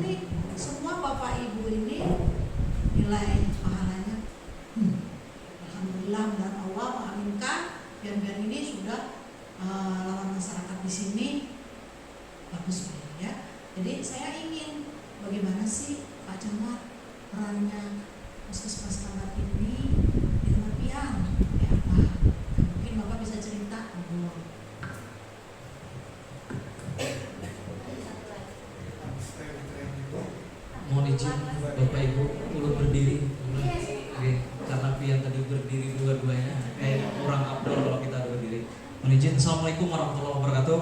nih semua Bapak Ibu ini nilai pahalanya alhamdulillah, dan Allah mengaminkan pian-pian ini sudah lawan masyarakat di sini bagus ya. Jadi saya ingin bagaimana sih Pak Camat perannya Puskesmas Kambat ini di tempat pian ya apa? Mungkin Bapak bisa cerita. Mohon izin Bapak Ibu ulun berdiri. Oke, karena pian tadi berdiri dua-duanya kayak kurang abdol kalau kita berdiri. Mohon izin. Assalamualaikum warahmatullahi wabarakatuh.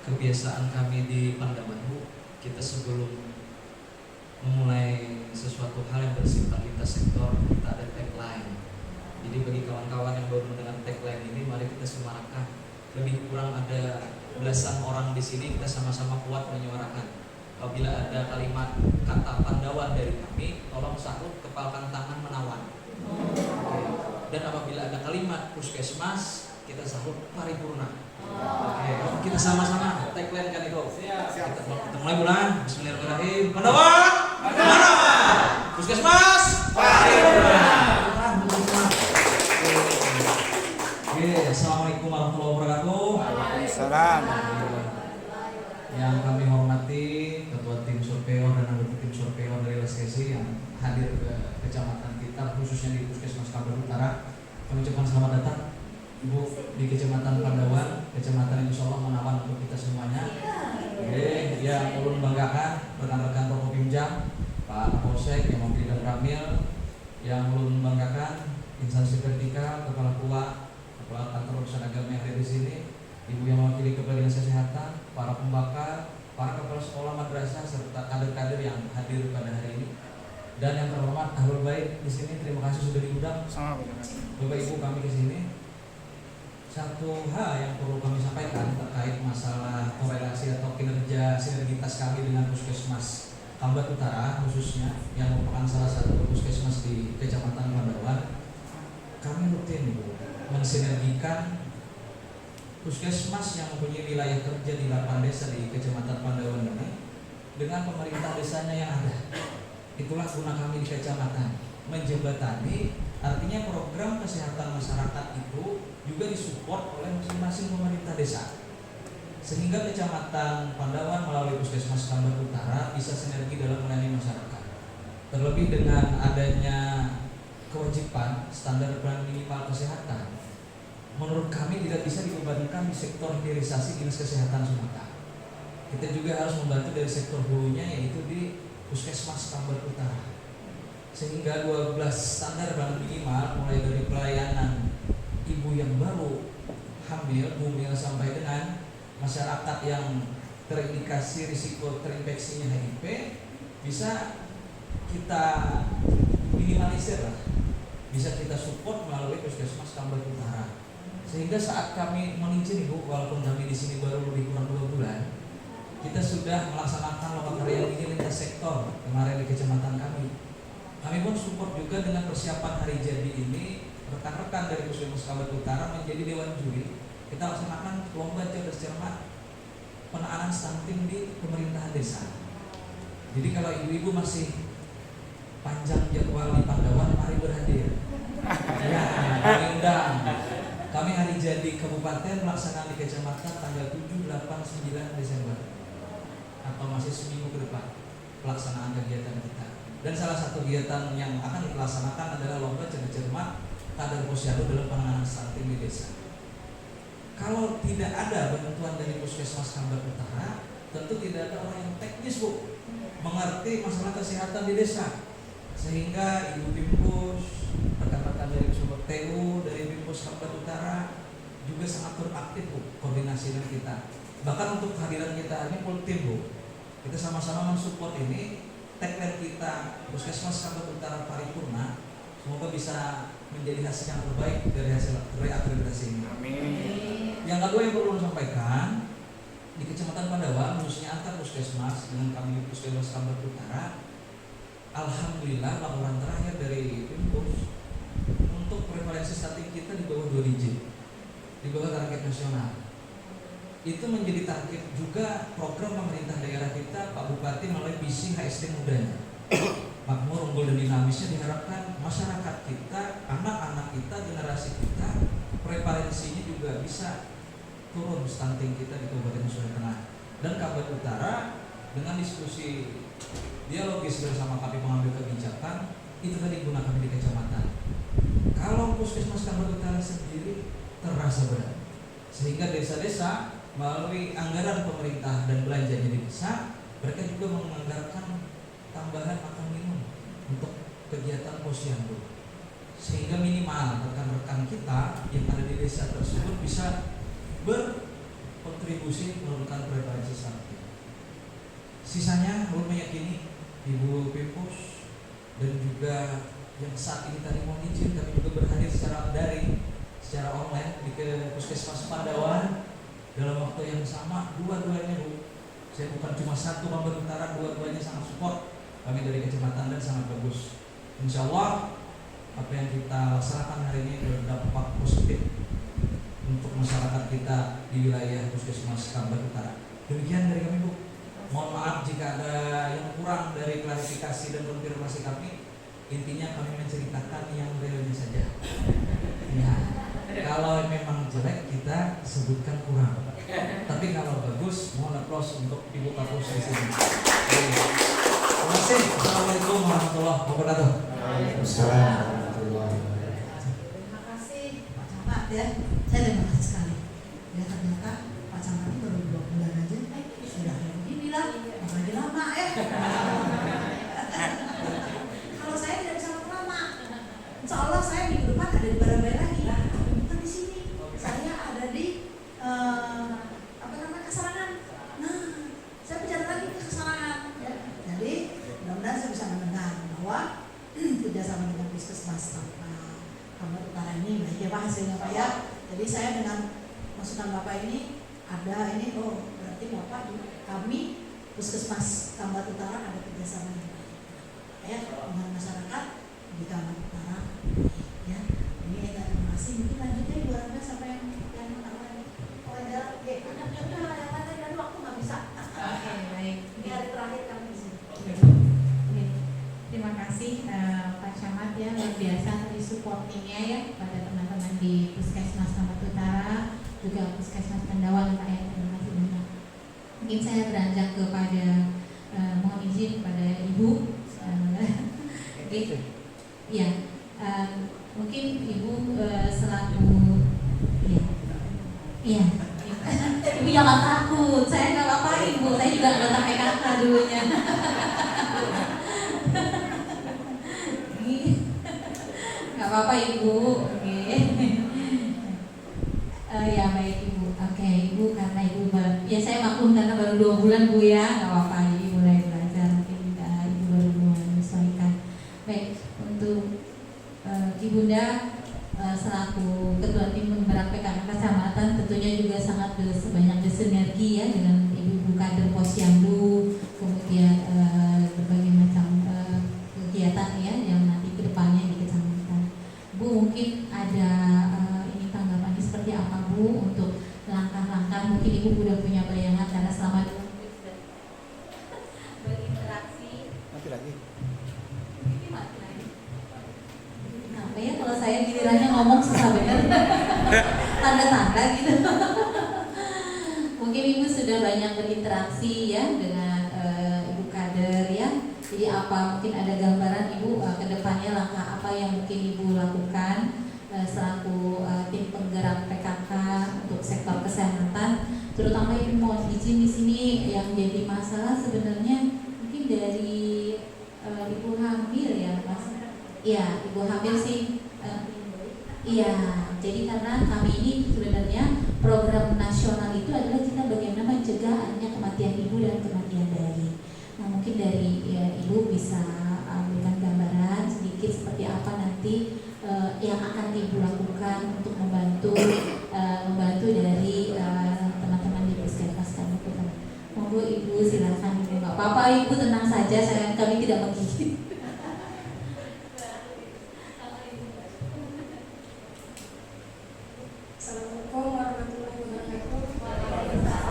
Kebiasaan kami di Pandawan Bu, kita sebelum memulai sesuatu hal yang bersifat lintas sektor, kita ada tagline. Jadi bagi kawan-kawan yang baru mendengar tagline ini, mari kita semarakkan. Lebih kurang ada belasan orang di sini, kita sama-sama kuat menyuarakan. Apabila ada kalimat kata Pandawan dari kami, tolong sahut, kepalkan tangan menawan. Oke. Dan apabila ada kalimat Puskesmas, kita sahut paripurna. Oke, kita sama-sama tagline kan itu. Kita mulai bulan. Bismillahirrahmanirrahim. Pandawan, Pandawan. Puskesmas, paripurna. Oke, assalamualaikum warahmatullahi wabarakatuh. Waalaikumsalam. Yang kami hormati ketua tim surveyor dan anggota tim surveyor dari LSKC yang hadir ke kecamatan kita, khususnya di Puskesmas Kambat Utara. Kami ucapkan selamat datang Ibu di Kecamatan Pandawan, kecamatan yang insya Allah menawan untuk kita semuanya. Oke, yang ulun banggakan rekan-rekan Prokopimda, Pak Kapolsek yang memberi dan Ramil, yang ulun banggakan instansi vertikal, kepala KUA, kepala kantor urusan agama yang ada di sini, Ibu yang mewakili Kepala Dinas Kesehatan, para pembakar, para kepala sekolah madrasah serta kader-kader yang hadir pada hari ini. Dan yang terhormat Ahlul Bait di sini, terima kasih sudah diundang. Bapak Ibu kami ke sini. Satu hal yang perlu kami sampaikan terkait masalah korelasi atau kinerja sinergitas kami dengan Puskesmas Kambat Utara khususnya yang merupakan salah satu puskesmas di Kecamatan Pandawan. Kami rutin mensinergikan puskesmas yang mempunyai wilayah kerja di 8 desa di Kecamatan Pandawan ini dengan pemerintah desanya yang ada. Itulah guna kami di kecamatan, menjembatani, artinya program kesehatan masyarakat itu juga disupport oleh masing-masing pemerintah desa, sehingga Kecamatan Pandawan melalui Puskesmas Kambat Utara bisa sinergi dalam melayani masyarakat. Terlebih dengan adanya kewajiban standar plan minimal kesehatan, menurut kami tidak bisa dibebankan di sektor hilirisasi Dinas Kesehatan semata. Kita juga harus membantu dari sektor hulunya, yaitu di Puskesmas Kambat Utara, sehingga 12 standar plan minimal mulai dari pelayanan ibu yang baru hamil, bumil sampai dengan masyarakat yang terindikasi risiko terinfeksinya HIV bisa kita minimalisir lah, bisa kita support melalui Puskesmas Kambat Utara. Sehingga saat kami menizin Ibu, walaupun kami di sini baru lebih kurang 2 bulan, kita sudah melaksanakan loka karya ini lintas sektor kemarin di kecamatan kami. Kami pun support juga dengan persiapan hari jadi ini. Rekan-rekan dari Puskesmas Kambat Utara menjadi dewan juri. Kita laksanakan lomba cerdas cermat penanganan stunting di pemerintahan desa. Jadi kalau ibu-ibu masih panjang jadwal di Pandawan, mari berhadir. Ya, kami undang. Kami hari jadi kabupaten melaksanakan di kecamatan tanggal 7, 8, 9 Desember. Atau masih seminggu ke depan pelaksanaan kegiatan kita. Dan salah satu kegiatan yang akan dilaksanakan adalah lomba cerdas cermat kader posyandu dalam penanganan stunting di desa. Kalau tidak ada bantuan dari Puskesmas Kambat Utara, tentu tidak ada orang yang teknis Bu mengerti masalah kesehatan di desa, sehingga Ibu Bimpus, rekan-rekan dari Sobat TU, dari Bimpus Kambat Utara juga sangat beraktif Bu koordinasi dengan kita. Bahkan untuk kehadiran kita ini full tim Bu, kita sama-sama mensupport ini. Tagline kita Puskesmas Kambat Utara Paripurna, semoga bisa menjadi hasil yang terbaik dari hasil reakreditasi ini. Amin. Yang kedua yang perlu sampaikan, di Kecamatan Pandawan khususnya antar puskesmas dengan kami Puskesmas Kambat Utara, alhamdulillah laporan terakhir dari Pimpus untuk prevalensi stunting kita di bawah 2 digit, di bawah target nasional. itu menjadi target juga program pemerintah daerah kita, Pak Bupati melalui visi HSD mudanya. Makmur, unggul dan dinamisnya diharapkan masyarakat kita, anak-anak kita, generasi kita, prevalensinya juga bisa turun stunting kita di Kabupaten Sulawesi Tengah. Dan Kabupaten Utara dengan diskusi dialogis bersama kami pengambil kebijakan itu tadi gunakan di kecamatan. Kalau puskesmas Kabupaten Utara sendiri terasa berat, sehingga desa-desa melalui anggaran pemerintah dan belanjanya di desa, mereka juga menganggarkan tambahan makan minum untuk kegiatan posyandu, sehingga minimal rekan-rekan kita yang ada di desa tersebut bisa berkontribusi menurunkan prevalensi stunting. Sisanya Nur meyakini Ibu Pipus dan juga yang saat ini tadi mau izin tapi juga berhadir secara daring, secara online di Puskesmas Pandawan dalam waktu yang sama, dua-duanya Bu. Saya bukan cuma satu Kabupaten Utara, dua-duanya sangat support kami dari kecamatan dan sangat bagus. Insya Allah apa yang kita laksanakan hari ini berdampak positif untuk masyarakat kita di wilayah Puskesmas Kabupaten Utara. Demikian dari kami Bu. Mohon maaf jika ada yang kurang dari klarifikasi dan konfirmasi kami. Intinya kami menceritakan yang realnya saja. Ya, kalau memang jelek kita sebutkan kurang. Tapi kalau bagus, mohon aplaus untuk Ibu Kapus di sini. Terima kasih. Assalamualaikum warahmatullahi wabarakatuh. Waalaikumsalam warahmatullahi wabarakatuh. Terima kasih Pak Camat ya. Saya terima kasih sekali. Ya ternyata Pak Camat ini baru 2 bulan aja, sudah kayak begini lah, apalagi lama ya. Kalau saya tidak bisa lama, insya Allah saya minggu depan ada di Barangbai lagi, bukan di sini. Saya ada di Kesarangan. Nah, saya berjalan lagi ke Kesarangan. Ya. Jadi mudah-mudahan saya bisa mendengar bahwa kerjasama dengan Puskesmas Kabupaten Utara ini baik ya Pak hasilnya Pak ya. Jadi saya dengan masukan Bapak ini ada ini, oh berarti Bapak kami Puskesmas Kabupaten Utara ada kerjasama yang baik ya dengan masyarakat di Kabupaten Utara ya. Ini terima kasih. Mungkin lanjutnya Ibu Randa sampai yang ada udah yang lain dan waktu nggak bisa. Oke, baik. Ini hari terakhir kami di sini. Oke. Terima kasih Pak Camat ya, luar biasa tadi supportingnya ya pada teman-teman di Puskesmas Kabupaten Utara, juga Puskesmas Pandawan Pak ya. Terima kasih banyak. Mungkin saya beranjak kepada mohon izin kepada Ibu. Ya, mungkin Ibu selaku Iya. Ibu jangan takut, saya nggak apa-apa Ibu, saya juga anggota PKK dulunya. Nggak apa-apa Ibu, oke. Ya baik Ibu, oke Ibu karena Ibu ya saya maklum karena baru 2 bulan Bu ya, nggak apa-apa Ibu mulai belajar mungkin Ibu baru menyesuaikan. Baik untuk Ibunda selaku Ketua Tim Penggerak PKK Kecamatan tentunya juga sangat banyak bersinergi ya dengan ibu-ibu kader posyandu, kemudian berbagai macam kegiatan ya yang nanti kedepannya di kecamatan. Bu mungkin ada ini tanggapannya seperti apa Bu untuk langkah-langkah, mungkin Ibu sudah punya bayangan karena selama berinteraksi. Nanti lagi. Apa ya kalau saya gilirannya ngomong susah bener. Tanda-tanda gitu. Mungkin Ibu sudah banyak berinteraksi ya dengan Ibu kader ya. Jadi apa mungkin ada gambaran Ibu ke depannya langkah apa yang mungkin Ibu lakukan selaku tim penggerak PKK untuk sektor kesehatan, terutama Ibu mohon izin di sini yang jadi masalah sebenarnya mungkin dari Ibu hamil ya Mas. Iya, Ibu hamil sih. Iya, jadi karena kami ini sebenarnya program nasional itu adalah kita bagaimana mencegah adanya kematian ibu dan kematian bayi. Nah mungkin dari Ibu bisa berikan gambaran sedikit seperti apa nanti yang akan Ibu lakukan untuk membantu dari teman-teman di Puskesmas Kabupaten. Monggo Ibu silakan Ibu, nggak apa-apa Ibu tenang saja, kami tidak menggigit. Assalamualaikum warahmatullahi wabarakatuh.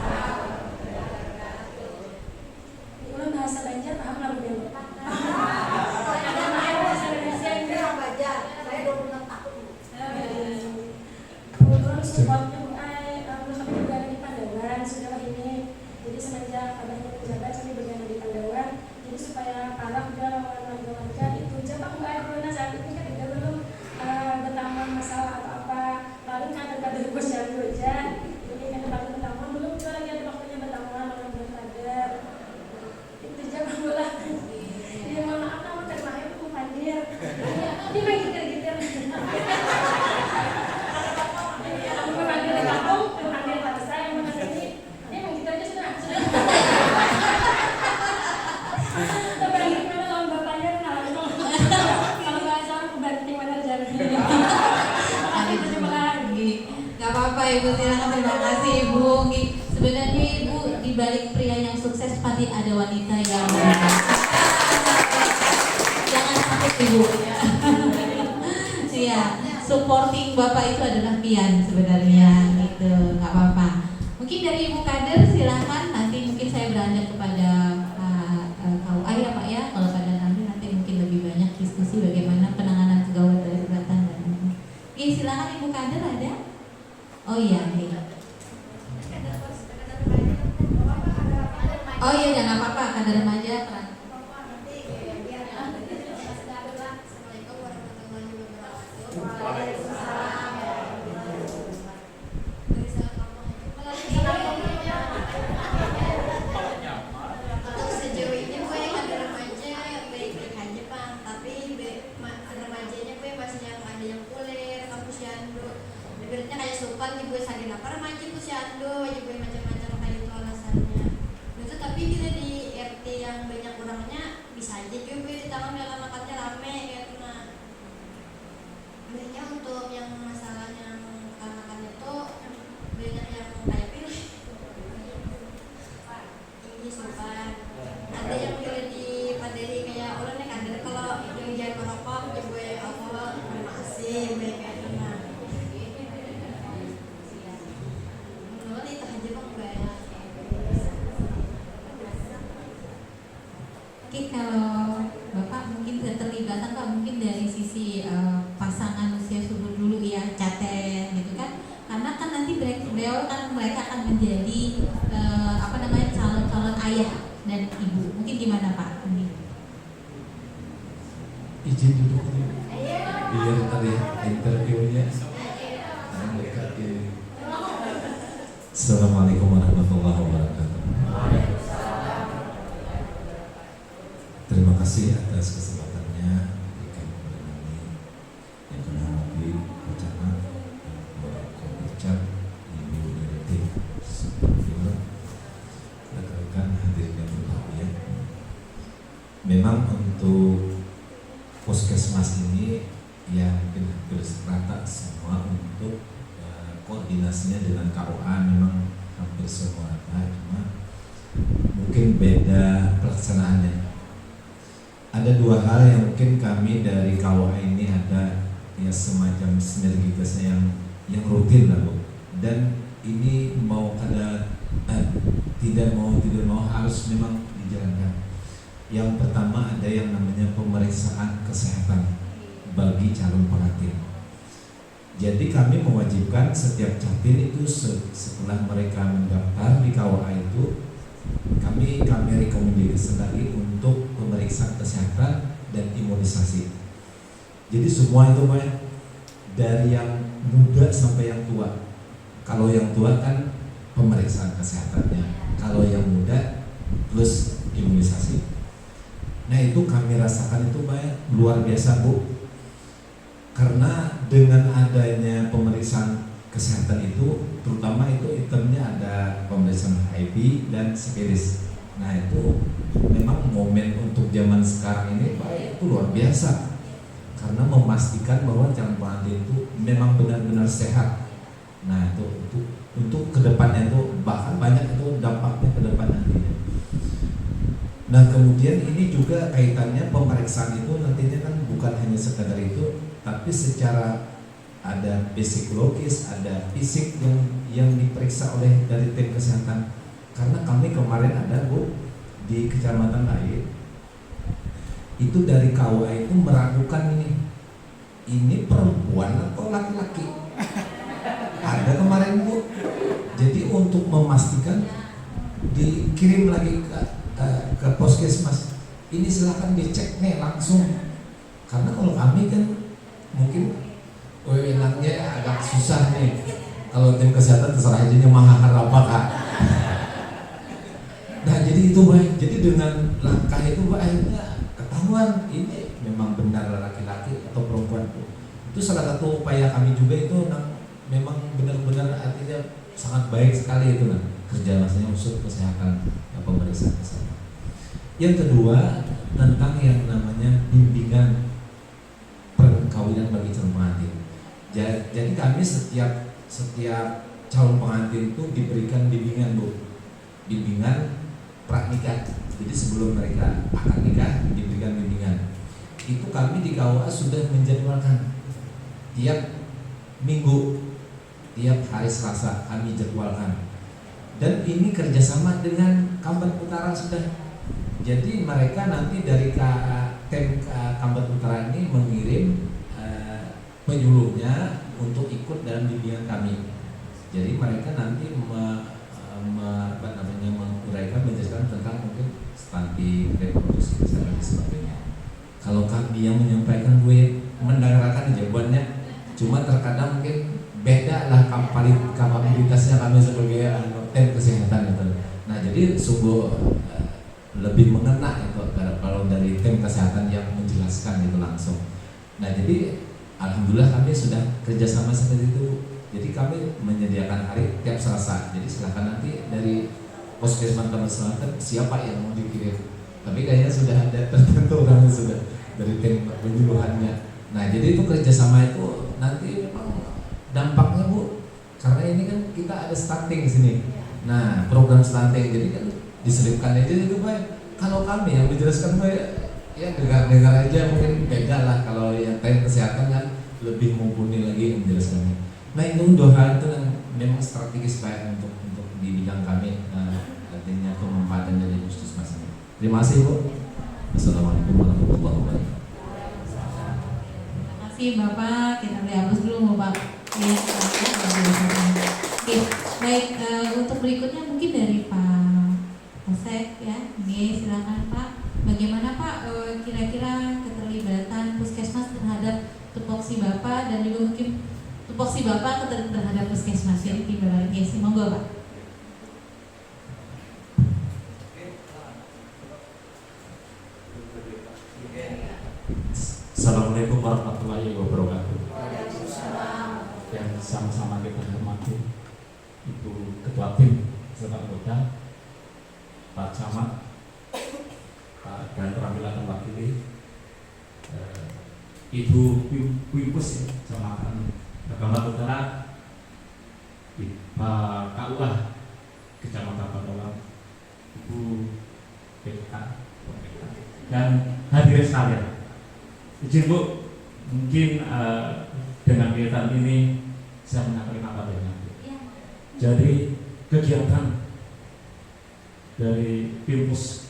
Oh, sebenarnya Ibu di balik pria yang sukses pasti ada wanita yang jangan takut Ibu. Iya, supporting Bapak itu adalah pian sebenarnya gitu, nggak apa-apa. Mungkin dari Ibu Kader silahkan, nanti mungkin saya beranjak kepada KUA ya Pak ya. Kalau pada nanti mungkin lebih banyak diskusi bagaimana penanganan kegawat daruratan dan oke, silakan Ibu Kader ada? Oh iya, oke. Oh iya, jangan apa-apa, Kader remaja. Oke, kalau Bapak mungkin keterlibatan Pak, mungkin dari sisi pasangan usia subur dulu ya, caten gitu kan, karena kan nanti mereka akan menjadi calon-calon ayah dan ibu. Mungkin gimana Pak? Izin duduk nih, biar tadi interviewnya dekat ini. Assalamualaikum warahmatullahi wabarakatuh. Terima kasih atas kesempatannya berikan kepada kami yang kena hati bencana Bapak Richard, Ibu dari tim Superior, rekan-rekan hadirin yang berbahagia. Memang untuk puskesmas ini ya mungkin hampir rata semua untuk koordinasinya dengan KUA memang hampir semua rata, cuma mungkin beda pelaksanaannya. Ada dua hal yang mungkin kami dari KUA ini ada ya semacam sinergitasnya yang rutin lah Bu. Dan ini mau tidak mau harus memang dijalankan. Yang pertama ada yang namanya pemeriksaan kesehatan bagi calon pengantin. Jadi kami mewajibkan setiap catin itu setelah mereka mendaftar di KUA itu kami rekomendasi lagi untuk pemeriksaan kesehatan dan imunisasi. Jadi semua itu Pak, dari yang muda sampai yang tua. Kalau yang tua kan pemeriksaan kesehatannya, kalau yang muda plus imunisasi. Nah itu kami rasakan itu Pak luar biasa Bu. Karena dengan adanya pemeriksaan kesehatan itu, terutama itu itemnya ada pemeriksaan HIV dan sifilis. Nah itu memang momen untuk zaman sekarang ini Pak itu luar biasa, karena memastikan bahwa calon pengantin itu memang benar-benar sehat. Nah itu untuk kedepannya itu bahkan banyak itu dampaknya ke depan nantinya. Nah kemudian ini juga kaitannya pemeriksaan itu nantinya kan bukan hanya sekadar itu, tapi secara ada psikologis, ada fisik yang diperiksa oleh dari tim kesehatan. Karena kami kemarin ada Bu di kecamatan lain, itu dari KUA itu meragukan ini perempuan atau laki-laki. Ada kemarin Bu. Jadi untuk memastikan dikirim lagi ke puskesmas. Ini silakan dicek nih langsung. Karena kalau kami kan mungkin wewenangnya agak susah nih. Kalau tim kesehatan terserah aja mahar apa Kak. Nah jadi itu baik. Jadi dengan langkah itu akhirnya ketahuan ini memang benar laki-laki atau perempuan. Itu salah satu upaya kami juga itu memang benar-benar artinya sangat baik sekali itu kerja masanya unsur kesehatan pemeriksaan kesehatan. Yang kedua tentang yang namanya bimbingan perkawinan bagi calon pengantin. Jadi kami setiap calon pengantin itu diberikan bimbingan Bu, bimbingan pranikah. Jadi sebelum mereka akan nikah diberikan bimbingan. Itu kami di KUA sudah menjadwalkan tiap minggu, tiap hari Selasa kami jadwalkan. Dan ini kerjasama dengan Kambat Utara sudah. Jadi mereka nanti dari tim Kambat Utara ini mengirim penyuluhnya untuk ikut dalam bimbingan kami. Jadi mereka nanti menguraikan, menjelaskan tentang mungkin stunting, reproduksi dan sebagainya. Kalau kami yang menyampaikan, gue mendengarkan jawabannya, cuma terkadang mungkin beda lah kapabilitasnya kami sebagai tim kesehatan itu. Nah jadi sungguh lebih mengena itu kalau dari tim kesehatan yang menjelaskan itu langsung. Nah jadi alhamdulillah kami sudah kerjasama seperti itu. Jadi kami menyediakan hari tiap Selasa. Jadi silakan nanti dari Puskesmas Tambak Selatan siapa yang mau dikirim. Tapi kayaknya sudah ada tertentu kami sudah dari tim penyuluhannya. Nah jadi itu kerjasama itu nanti memang dampaknya Bu, karena ini kan kita ada stunting di sini. Nah program stunting jadi kan diselipkan aja itu Pak. Kalau kami yang menjelaskan Pak ya dengar aja mungkin beda lah. Kalau yang tim kesehatan kan lebih mumpuni lagi menjelaskannya. Nah itu dua hal itu yang memang strategis Pak untuk di bidang kami, artinya pemanfaatan dari puskesmas ini. Terima kasih Bu. Assalamualaikum warahmatullahi wabarakatuh. Terima kasih Bapak. Kita hapus dulu Bapak. Ya, oke, baik. Untuk berikutnya mungkin dari Pak Polsek ya. Ini silakan Pak. Bagaimana Pak kira-kira keterlibatan puskesmas terhadap tupoksi Bapak dan juga mungkin tupoksi Bapak terhadap puskesmas jadi timbalan GSI, monggo Pak. Assalamualaikum warahmatullahi wabarakatuh. Yang sama-sama kita hormati Ibu Ketua Tim serta anggota, Pak Camat, Pak dan perwakilan mewakili, Ibu Wipus ya, Kecamatan Kambat Utara, Pak KUA Kecamatan Pandolang, Ibu PK dan hadirin sekalian. Izin Bu, mungkin dengan kegiatan ini saya menyampaikan apa adanya. Jadi kegiatan dari Pimpus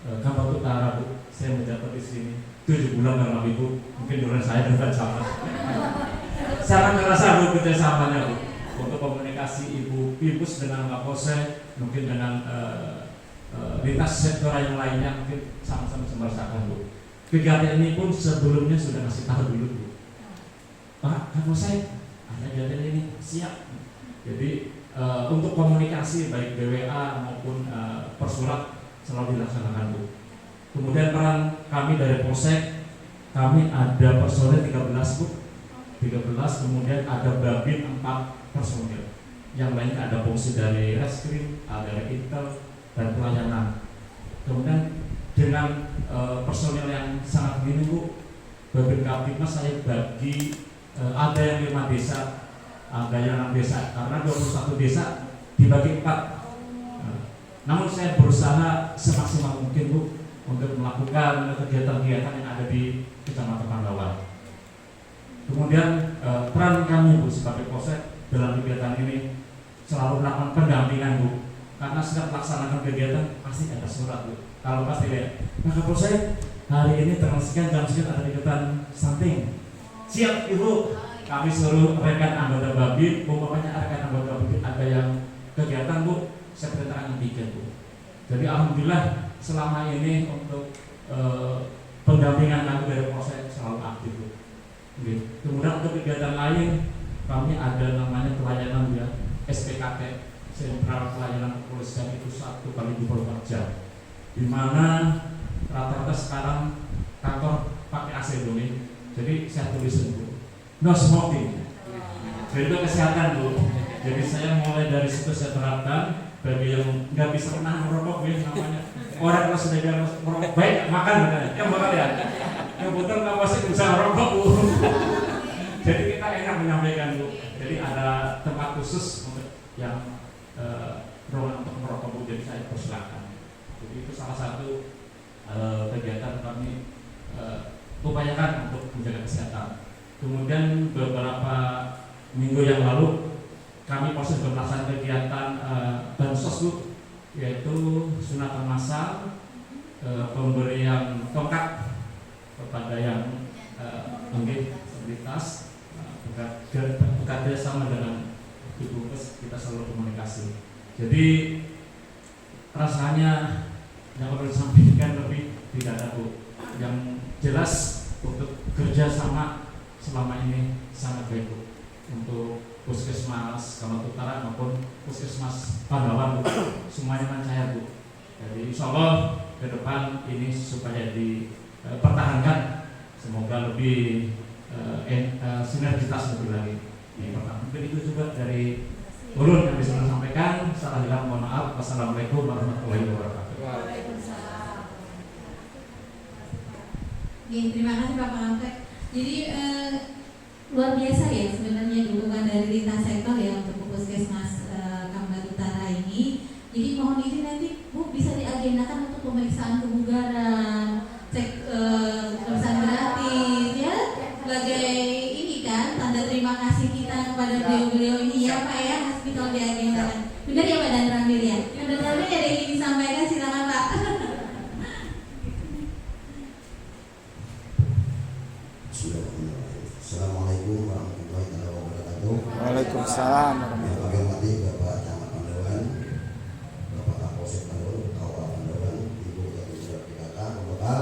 Kambat Utara Bu, saya mencatat di sini 7 bulan dalam Ibu, mungkin duluan saya dengan sama. Sangat terasa Bu kerjasamanya Bu, untuk komunikasi Ibu Pimpus dengan Kapolsek, mungkin dengan lintas sektor yang lainnya, mungkin sama-sama merasakan Bu. Kegiatan ini pun sebelumnya sudah kasih tahu dulu Bu, Pak Kapolsek ada kegiatan ini, siap. Jadi untuk komunikasi baik BWA maupun persurat selalu dilaksanakan Bu. Kemudian peran kami dari Polsek, kami ada personil 13 Bu, 13, kemudian ada Babin 4 personil. Yang lainnya ada fungsi dari reskrim, ada dari intel dan pelayanan. Kemudian dengan personil yang sangat minim Bu, Babin Kapitmas saya bagi ada yang 5 desa, ada yang 6 desa, karena 21 desa dibagi 4. Namun saya berusaha semaksimal mungkin Bu untuk melakukan kegiatan-kegiatan yang ada di Kecamatan Pandawan. Kemudian peran kami Bu sebagai Polsek dalam kegiatan ini selalu melakukan pendampingan Bu, karena setiap melaksanakan kegiatan pasti ada surat Bu. Kalau pasti lihat, nah Kapolsek hari ini tanggal sekian jam sekian ada kegiatan stunting. Siap Ibu, kami suruh rekan anggota Babin, umpamanya rekan anggota Babin ada yang kegiatan Bu, saya perintahkan yang bikin Bu. Jadi alhamdulillah selama ini untuk pendampingan kami dari Polsek selalu aktif Bu. Kemudian untuk kegiatan lain kami ada namanya pelayanan ya, SPKT, Sentral Pelayanan Kepolisian itu 1 kali 24 jam. Di mana rata-rata sekarang kantor pakai AC dulu. Jadi saya tulis Bu, no smoking. Jadi itu kesehatan Bu. Jadi saya mulai dari situ saya terapkan bagi yang nggak bisa menahan merokok Bu namanya. Orang kalau sudah merokok baik makan benar. Yang makan ya. Yang betul nggak masih bisa merokok Bu. Jadi kita enak menyampaikan Bu. Jadi ada tempat khusus untuk yang ruangan untuk merokok Bu, jadi saya persilakan. Jadi itu salah satu kegiatan kami upayakan untuk menjaga kesehatan. Kemudian beberapa minggu yang lalu kami proses melaksanakan kegiatan bansos Bu, yaitu sunatan massal, pemberian tongkat kepada yang disabilitas, bekerja sama dengan Ibu Kes, kita selalu komunikasi. Jadi rasanya yang perlu disampaikan lebih tidak ada Bu. Yang jelas untuk kerja sama selama ini sangat baik Bu, untuk Puskesmas Kambat Utara maupun Puskesmas Pandawan Bu, semuanya lancar Bu. Jadi insya Allah ke depan ini supaya dipertahankan, semoga lebih sinergitas lebih lagi. Mungkin itu juga dari ulun yang bisa saya sampaikan. Salah hilang mohon maaf. Wassalamualaikum warahmatullahi wabarakatuh. Terima kasih Pak Pangapek. Jadi luar biasa ya sebenarnya dukungan dari lintas sektor ya untuk Puskesmas Kambat Utara ini. Jadi mohon izin nanti Bu bisa diagendakan untuk pemeriksaan kebugaran, pemeriksaan gratis ya, sebagai ini kan tanda terima kasih kita kepada beliau-beliau ini ya Pak ya, hospital diagendakan. Benar ya Pak Dan Ramil ya? Yang Dan Ramil ada yang ingin disampaikan, silakan Pak. Assalamualaikum warahmatullahi wabarakatuh. Waalaikumsalam. Yang kami hormati Bapak Camat Pandawan, Bapak Kapolsek Pandawan, Kawal Pandawan, Ibu Ketua Surat PKK, Pembekal,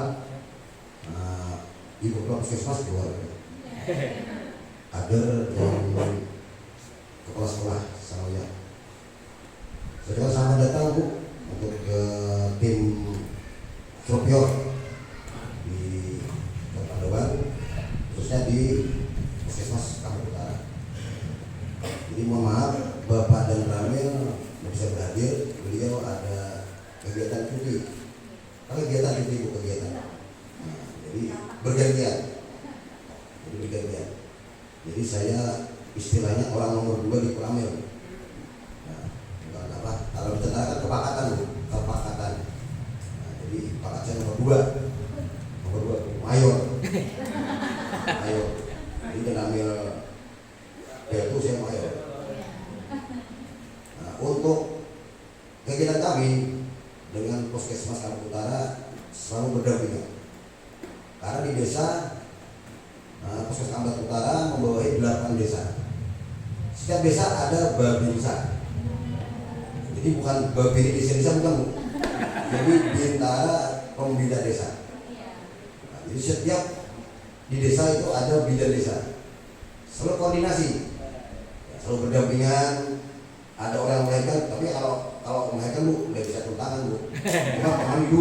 Ibu Ketua Puskesmas keluarga, kader dan kepala sekolah semuanya. Saudara selamat datang Bu untuk tim Surpior di Kota Pandawan, khususnya di Puskesmas Kambat Utara. Jadi mohon maaf Bapak dan Ramil tidak bisa berhadir, beliau ada kegiatan cuti. Kegiatan cuti Bu, kegiatan. Jadi bergantian. Jadi saya istilahnya orang nomor 2 di Pramil. Bukan apa? Kalau di tentara kan kepakatan Bu, kepakatan. Jadi pakat saya nomor 2 mayor. Ayo, ini dan ambil itu saya mayor. Nah, untuk kegiatan kami dengan Puskesmas Kambat Utara selalu berdampingan. Karena di desa Puskesmas Kambat Utara membawahi 8 desa. Setiap desa ada babinsa. Jadi bukan babin di desa bukan. Jadi bintara pembina desa. Nah, jadi setiap di desa itu ada bidan desa, selalu koordinasi, selalu berdampingan. Ada orang yang melahirkan, tapi kalau melahirkan Bu nggak bisa turun tangan Bu, cuma tangan di 2.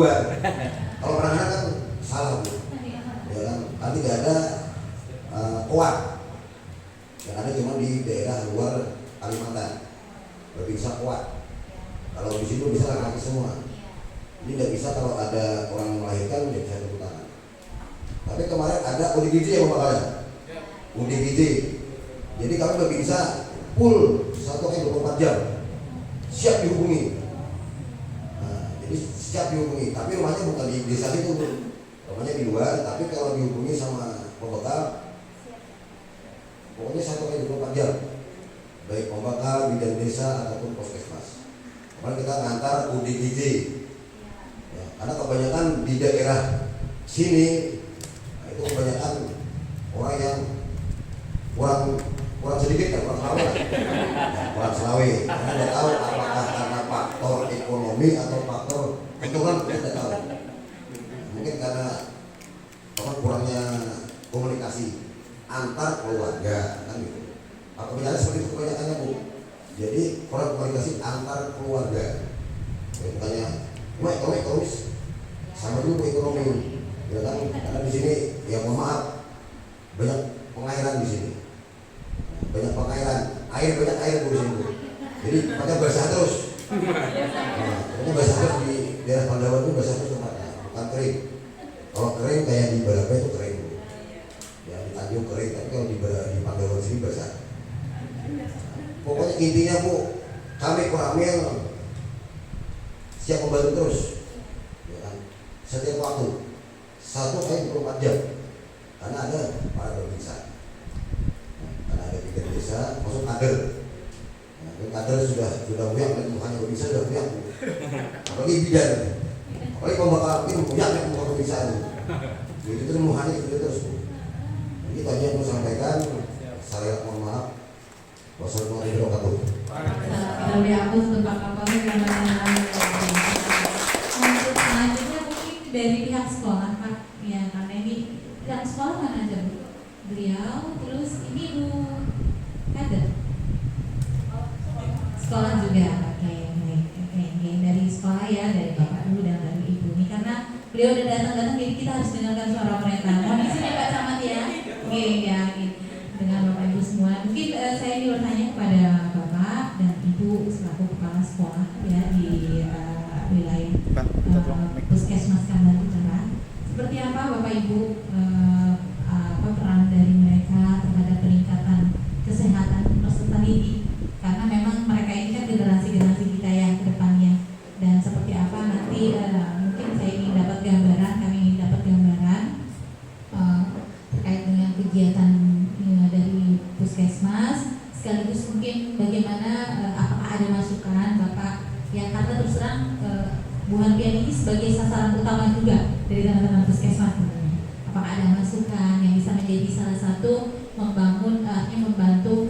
Kalau penanganan kan salah Bu, ya kan? Nanti nggak ada kuat, yang ada cuma di daerah luar Kalimantan, lebih bisa kuat. Kalau di situ bisa laki-laki semua, ini nggak bisa kalau ada orang melahirkan nggak bisa turun tangan. Tapi kemarin ada ODGJ ya Bapak kalian, ODGJ. Jadi kami lebih bisa full 1/24 jam, siap dihubungi. Nah, jadi siap dihubungi. Tapi rumahnya bukan di desa itu, rumahnya di luar. Tapi kalau dihubungi sama pembekal, pokoknya 1/24 jam, baik pembekal, bidan desa ataupun puskesmas. Kemarin kita ngantar ODGJ, ya, karena kebanyakan di daerah sini itu kebanyakan orang yang kurang sedikit kan, kurang selawe, karena tidak tahu apakah karena faktor ekonomi atau faktor keturunan, kita tidak tahu. Mungkin karena kurangnya komunikasi antar keluarga kan gitu. Kebanyakan seperti itu kebanyakannya Bu. Jadi kurang komunikasi antar keluarga. Bukannya cuma ekonomis sama dulu ekonomi. Ya kan, karena di sini ya mohon maaf banyak pengairan di sini, banyak pengairan, banyak air Bu di sini. Jadi tempatnya basah terus. Tempatnya basah terus di daerah Pandawan itu basah terus tempatnya, bukan kering. Kalau kering kayak di Balaba itu kering Bu. Ya di Tanjung kering, tapi kalau di Pandawan sini basah. Pokoknya intinya Bu, kami Koramil siap membantu terus, ya kan? Setiap waktu 1 kali 24 jam, karena ada para desa, karena ada 3 desa masuk kader. Kader sudah banyak dan bukannya bisa sudah banyak, apalagi bidan, apalagi pembakar itu banyak yang pembakar bisa itu terus muhani itu terus. Jadi tadi aku sampaikan, saya mohon maaf. Wassalamualaikum warahmatullahi wabarakatuh. Kalau dihapus Bapak Kapolri yang untuk selanjutnya mungkin dari pihak sekolah Pak, ya karena ini pihak sekolah mana aja Bu? Beliau, terus ini Bu kader sekolah juga, oke, dari sekolah ya, dari Bapak dulu dan dari Ibu ini karena beliau udah datang jadi kita harus dengarkan suara mereka. Mohon izin ya Pak Camat ya, oke ya, dengan Bapak Ibu semua. Mungkin saya ingin bertanya kepada Bapak dan Ibu selaku kepala sekolah ya di wilayah Puskesmas Kambatu Utara. Seperti apa Bapak Ibu peran dari mereka terhadap peningkatan kesehatan peserta didik? Karena memang mereka ini kan generasi kita yang kedepannya. Dan seperti apa nanti mungkin saya ingin dapat gambaran, kami ingin dapat gambaran terkait dengan kegiatan dari Puskesmas, sekaligus mungkin bagaimana apakah ada masukan Bapak yang karena terus terang Bu Hanpian ini sebagai sasaran utama juga dari teman-teman Puskesmas sebenarnya. Apakah ada masukan yang bisa menjadi salah satu membantu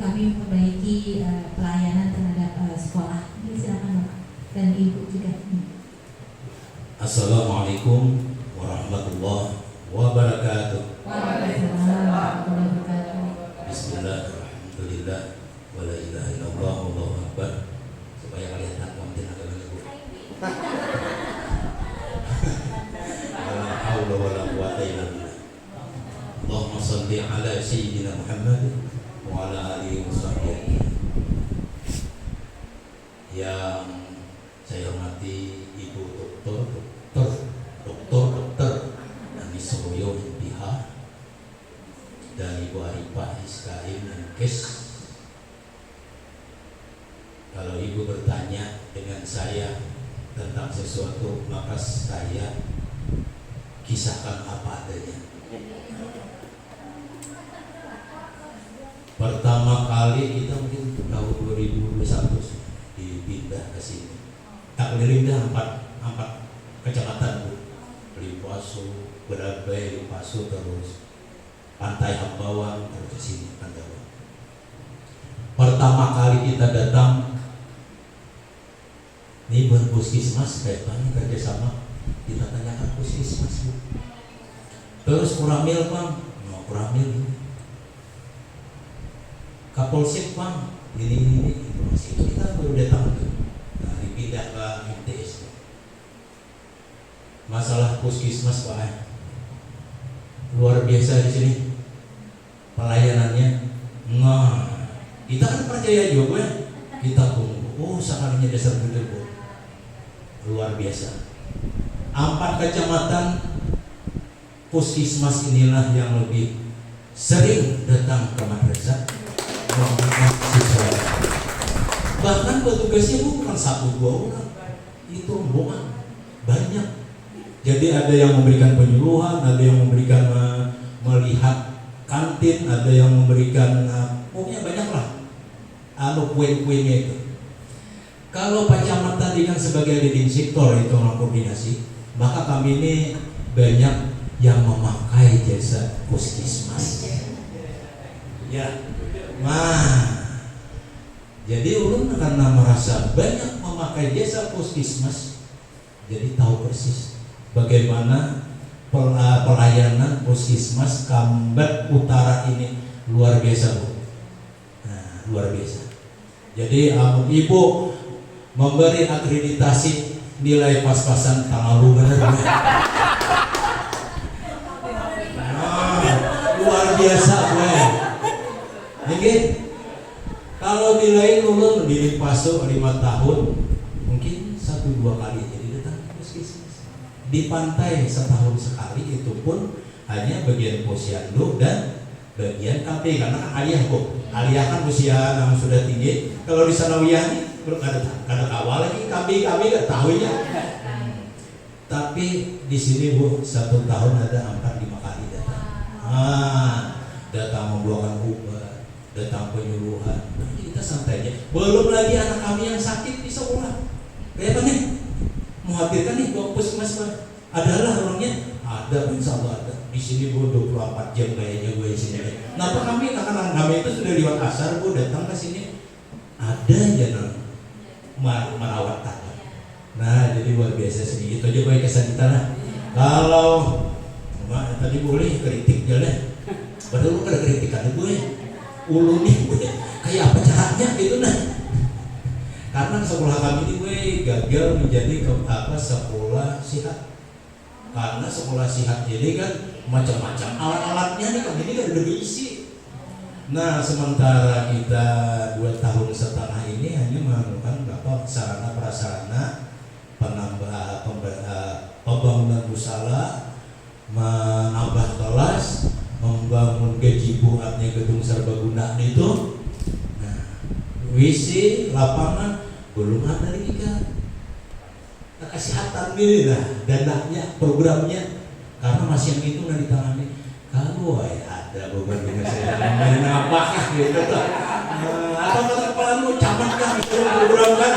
kami memperbaiki pelayanan terhadap sekolah. Ini silakan Bapak dan Ibu juga. Assalamualaikum warahmatullahi wabarakatuh. Waalaikumsalam warahmatullahi wabarakatuh. Bismillahirrahmanirrahim. Wala ilaha illallah wallahu akbar. Supaya kalian tangkapin agamanya Bu. Wala haula wala quwata illa billah. Allahumma shalli ala sayyidina Muhammad wa ala alihi washabbihi. Yang saya hormati Ibu Dokter Anisoyo Pihak dan Ibu Arifah SKM Menkes. Kalau Ibu bertanya dengan saya tentang sesuatu, maka saya kisahkan apa adanya. Pertama kali kita mungkin tahun 2021 dipindah ke sini. Tak keliling dah empat kecamatan Bu. Limpaso, Berabai, Limpaso, terus Pantai Hambawang, terus ke sini Pandawa. Pertama kali kita datang, ini buat Puskesmas, kaitannya kerjasama. Kita tanyakan Puskesmas Bu. Terus Koramil Bang, mau Koramil ini. Kapolsek Bang, ini informasi itu kita baru datang tuh. Nah, dipindah ke MTS. Masalah Puskesmas Pak, luar biasa di sini pelayanannya. Nah, kita kan percaya juga ya. Kita tunggu. Oh, sekalinya dasar gitu Bu. Luar biasa. 4 kecamatan Puskesmas inilah yang lebih sering datang ke madrasah. Bahkan petugasnya bukan 1-2 orang, itu rombongan banyak. Jadi ada yang memberikan penyuluhan, ada yang memberikan melihat kantin, ada yang memberikan pokoknya banyak lah kue-kuenya itu. Kalau Pak Camat tadi kan sebagai leading sektor itu orang koordinasi, maka kami ini banyak yang memakai jasa Puskesmas. Ya. Nah, jadi ulun karena merasa banyak memakai jasa Puskesmas, jadi tahu persis bagaimana pelayanan Puskesmas Kambat Utara ini luar biasa Bu. Nah, luar biasa. Jadi Ibu memberi akreditasi nilai pas-pasan tanggal bener. Luar biasa gue. Mungkin kalau nilai ulun di Limpaso 5 tahun mungkin 1-2 kali jadi datang ke Puskesmas. Di pantai setahun sekali, itu pun hanya bagian posyandu dan bagian KP karena kan aliyah kok. Aliyah kan usia yang sudah tinggi. Kalau di sanawiyah kada kawal lagi kami nggak tahu ya. Tapi di sini Bu 1 tahun ada 4-5 kali datang. Datang membawakan obat, datang penyuluhan. Nah, kita santai aja. Belum lagi anak kami yang sakit di sekolah. Kayak apa nih? Mengkhawatirkan nih bawa puskesmas adalah orangnya ada, insya Allah ada. Di sini Bu 24 jam kayaknya gue di sini. Kenapa kami anak-anak kami itu sudah lewat asar Bu datang ke sini ada aja merawat tangan. Nah jadi luar biasa sih. Itu aja gue kesan kita lah. Kalau tadi boleh kritik jalan. Padahal lu kada kritikan gue. Ulu nih gue kayak apa caranya gitu nah. Karena sekolah kami ini gue gagal menjadi sekolah sihat. Karena sekolah sihat ini kan macam-macam alat-alatnya nih kan ini kan udah berisi. Nah sementara kita 2,5 tahun ini hanya melakukan sarana prasarana pembangunan musala, menambah kelas, membangun gajibuatnya gedung serbaguna itu. Nah, WC, lapangan belum ada lagi kan. Kesehatan ini lah dananya, programnya karena masih yang itu nggak ditangani. Kalau ada beban dengan saya main apa gitu tuh. Atau kepala lu camat kan program kan.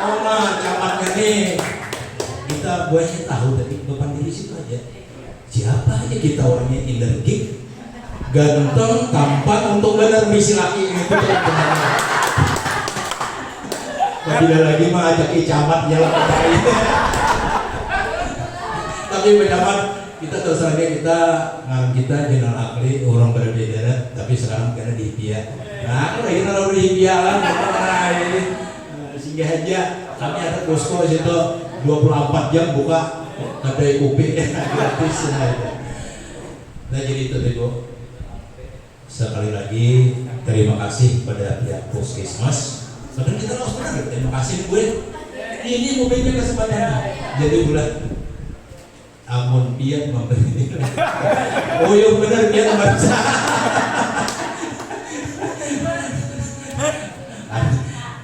Oh mah camatnya nih. Kita buahnya tahu tapi beban diri situ aja. Siapa aja kita orangnya energik, ganteng, tampan untuk benar misi laki itu tuh. Tidak lagi mah ajak camat jalan kaki. Tapi bedaman kita terserahnya kita Jenderal Akli orang berbeda tapi sekarang karena di Hipia. Nah, aku lagi naruh di Hipia lah. Nah, ini singgah aja. Kami ada posko di situ 24 jam buka kedai kopi gratis. Nah, jadi itu Bu. Sekali lagi terima kasih pada pihak Puskesmas. Padahal kita harus benar, terima kasih gue. Ini mobilnya kesempatan. Jadi bulan amun pian memberi. Oh iya benar pian baca.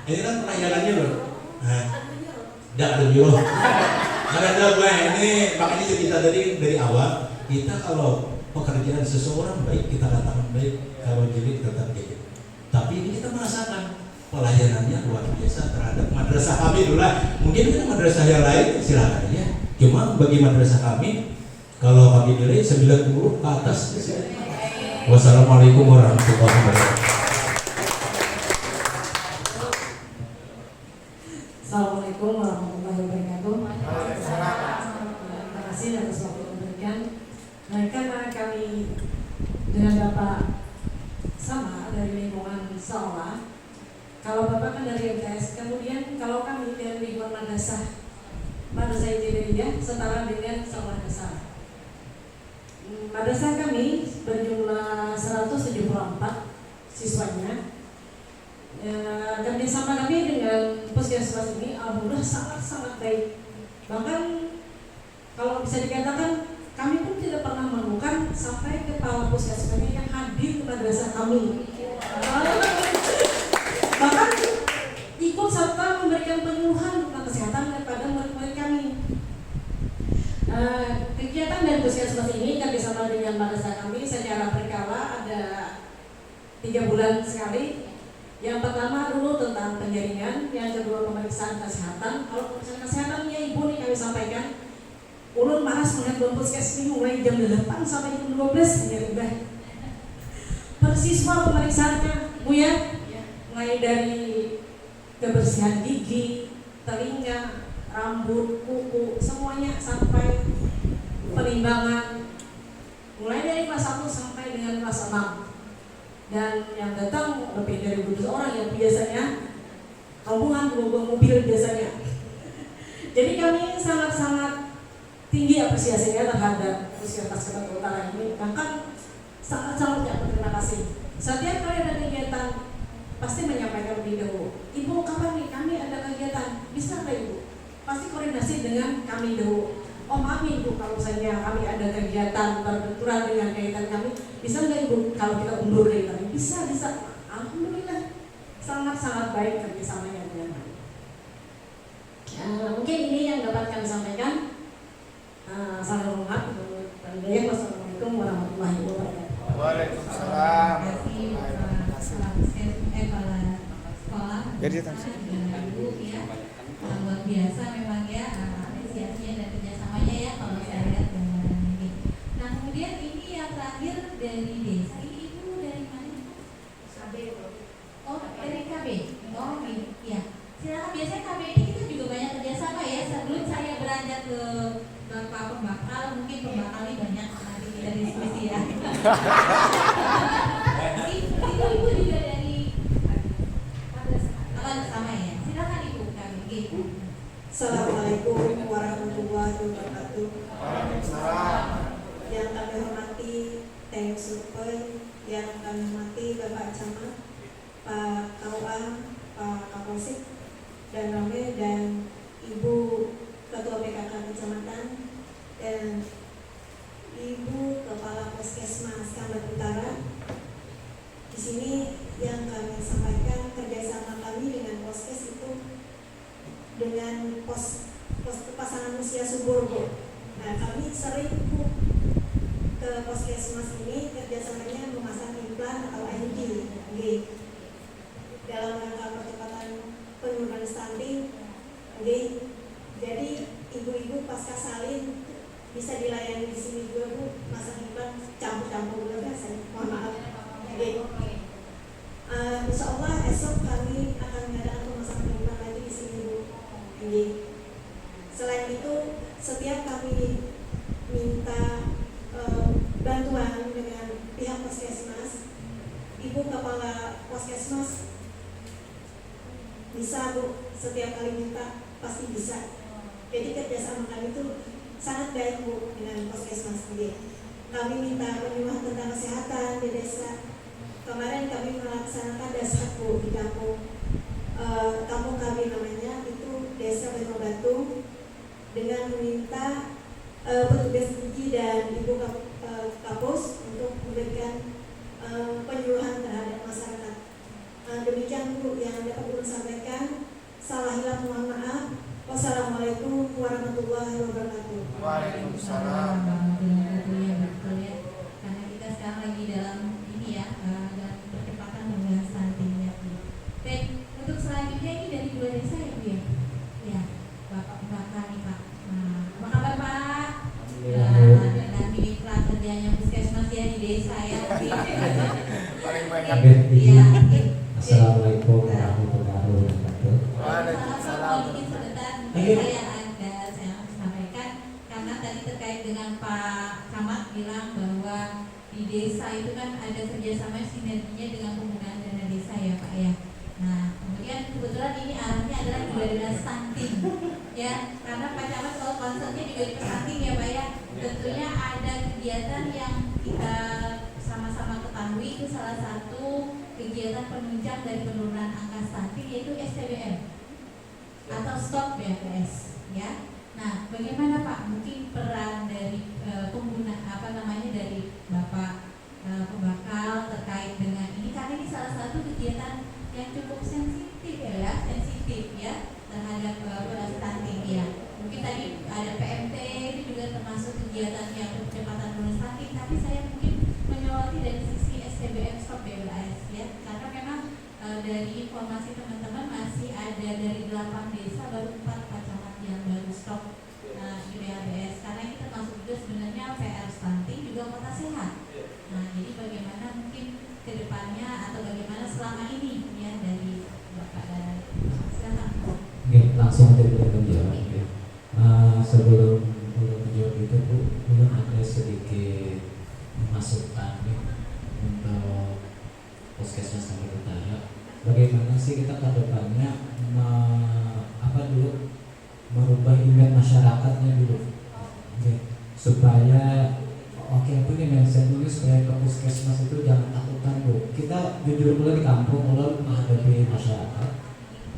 Ini kan pelajarannya loh. Tidak ada nyuruh. Ada gue ini makanya kita dari awal kita kalau pekerjaan seseorang baik kita katakan baik, kalau jadi tetap gitu. Tapi ini kita merasakan pelayanannya luar biasa terhadap madrasah kami dulu lah. Mungkin kan madrasah yang lain silakan ya. Cuma bagi madrasah kami kalau kami nilai 90 ke atas. Wassalamualaikum warahmatullahi wabarakatuh. Assalamualaikum warahmatullahi wabarakatuh. Terima kasih atas waktu yang diberikan. Nah, karena kami dengan Bapak sama dari lingkungan sekolah. Kalau Bapak kan dari MTS, kemudian kalau kami dari lingkungan madrasah Ibtidaiyah setara dengan sekolah dasar. Madrasah kami berjumlah 174 siswanya. Kerjasama kami dengan puskesmas ini alhamdulillah sangat-sangat baik. Bahkan kalau bisa dikatakan kami pun tidak pernah menemukan sampai kepala puskesmasnya yang hadir ke madrasah kami. Bahkan ikut serta memberikan penyuluhan tentang kesehatan kepada murid-murid kami. Kegiatan dari puskesmas ini kerjasama dengan madrasah kami secara berkala ada 3 bulan sekali. Yang pertama dulu tentang penjaringan, yang kedua pemeriksaan kesehatan. Kalau pemeriksaan kesehatannya Ibu nih kami sampaikan, ulun malas melihat puskesmas ini mulai jam 8 sampai jam 12 ya udah. Persiswa pemeriksaannya Bu ya. Mulai dari kebersihan gigi, telinga, rambut, kuku, semuanya sampai penimbangan mulai dari kelas 1 sampai dengan kelas 6. Dan yang datang lebih dari 12 orang yang biasanya rombongan 2 mobil biasanya. Jadi kami sangat-sangat tinggi apresiasinya terhadap Puskesmas Kota Utara ini. Bahkan sangat-sangat berterima kasih. Setiap kali ada kegiatan pasti menyampaikan lebih dahulu. Ibu kapan nih kami ada kegiatan? Bisa nggak Ibu? Pasti koordinasi dengan kami dahulu. Oh maaf Ibu kalau misalnya kami ada kegiatan berbenturan dengan kegiatan kami, bisa nggak Ibu kalau kita undur kegiatan? Bisa. Alhamdulillah sangat-sangat baik kerjasamanya dengan kami. Mungkin ini yang dapat kami sampaikan. Salam hormat. Wassalamualaikum warahmatullahi wabarakatuh. Waalaikumsalam. Terima kasih Bapak Kepala Sekolah. Jadi, Ibu ya. Luar biasa memang ya apresiasinya dan kerjasamanya ya kalau saya lihat gambaran ini. Nah kemudian ini yang terakhir dari desa, ini ibu dari mana? KB. Oh dari KB. Oh iya. Silakan, biasanya KB ini kita juga banyak kerjasama ya. Sebelum saya beranjak ke Bapak Pembakal, mungkin Pembakal ini banyak nanti kita diskusi ya. Ibu juga dari sama ya. Silakan ibu kami. Assalamualaikum warahmatullahi wabarakatuh. Waalaikumsalam. Yang kami hormati Teng Survey, yang kami hormati Bapak Camat, Pak KUA, Pak Kapolsek, dan Rame, dan Ibu Ketua PKK Kecamatan, dan Ibu Kepala Puskesmas Kambat Utara. Di sini yang kami sampaikan kerjasama kami dengan Poskes itu dengan pos pasangan usia subur, Bu. Nah, kami sering, Bu, ke Puskesmas ini kerjasamanya memasang implan atau IUD, dalam rangka percepatan penurunan stunting, Jadi ibu-ibu pasca salin bisa dilayani di sini juga, Bu, masang implan campur-campur juga biasanya. Mohon maaf. Insya Allah esok kami akan mengadakan pemasangan implan lagi di sini, Bu. Selain itu, setiap kami minta bantuan dengan pihak Puskesmas, Ibu Kepala Puskesmas bisa, Bu, setiap kali minta pasti bisa. Jadi kerjasama kami itu sangat baik, Bu, dengan Puskesmas. Kami minta penyuluhan tentang kesehatan di desa. Kemarin kami melaksanakan dasar, Bu, di kampung kami namanya itu Desa Beno Batu, dengan meminta petugas gigi dan Ibu Kapus untuk memberikan penyuluhan terhadap masyarakat. Demikian, Bu, yang dapat Ibu sampaikan. Salah hilang mohon maaf. Wassalamualaikum warahmatullahi wabarakatuh. Waalaikumsalam. Betul ya. Karena kita sekarang lagi dalam ini ya, dalam percepatan membahas stunting ya. Baik, untuk selanjutnya ini dari dua desa ya, Bu ya. Ya, Bapak nih, Pak. Apa kabar, Pak? Dan mitra kerjanya Puskesmas ya di desa ya. Paling banyak. Iya. Assalamualaikum warahmatullahi wabarakatuh. Waalaikumsalam. Mungkin sebentar saya sampaikan karena tadi terkait dengan Pak Camat bilang bahwa di desa itu kan ada kerjasama sinerginya dengan penggunaan dana desa ya, Pak ya. Nah kemudian kebetulan ini arahnya adalah juga dana stunting ya, karena Pak Camat soal concernnya juga di stunting ya, Pak ya. Tentunya ada kegiatan yang kita sama-sama ketahui, itu salah satu kegiatan penunjang dari penurunan angka stunting yaitu STBM atau Stop BPS ya. Nah, bagaimana Pak mungkin peran dari pengguna dari Bapak Pembakal terkait dengan ini, karena ini salah satu kegiatan yang cukup sensitif ya terhadap stunting ya. Mungkin tadi ada PMT itu juga termasuk kegiatan yang percepatan penurunan stunting, tapi saya mungkin menyoroti dari sisi STBM Stop BPS ya, karena memang dari informasi teman-teman masih ada dari 8 desa baru 4 kecamatan yang baru stop di BHBS, karena ini termasuk juga sebenarnya PR stunting juga kota sehat. Nah jadi bagaimana mungkin kedepannya atau bagaimana selama ini ya dari Bapak dan silakan. Oke, langsung aja kita menjawab ya. Sebelum menjawab itu Bu, belum ada sedikit masukan ya, untuk Puskesmas Kambat Utara. Bagaimana sih kita ke depannya merubah image masyarakatnya dulu, supaya apa nih mindset dulu supaya ke Puskesmas itu jangan takutan Bu. Kita jujur dulu di kampung kalau menghadapi masyarakat,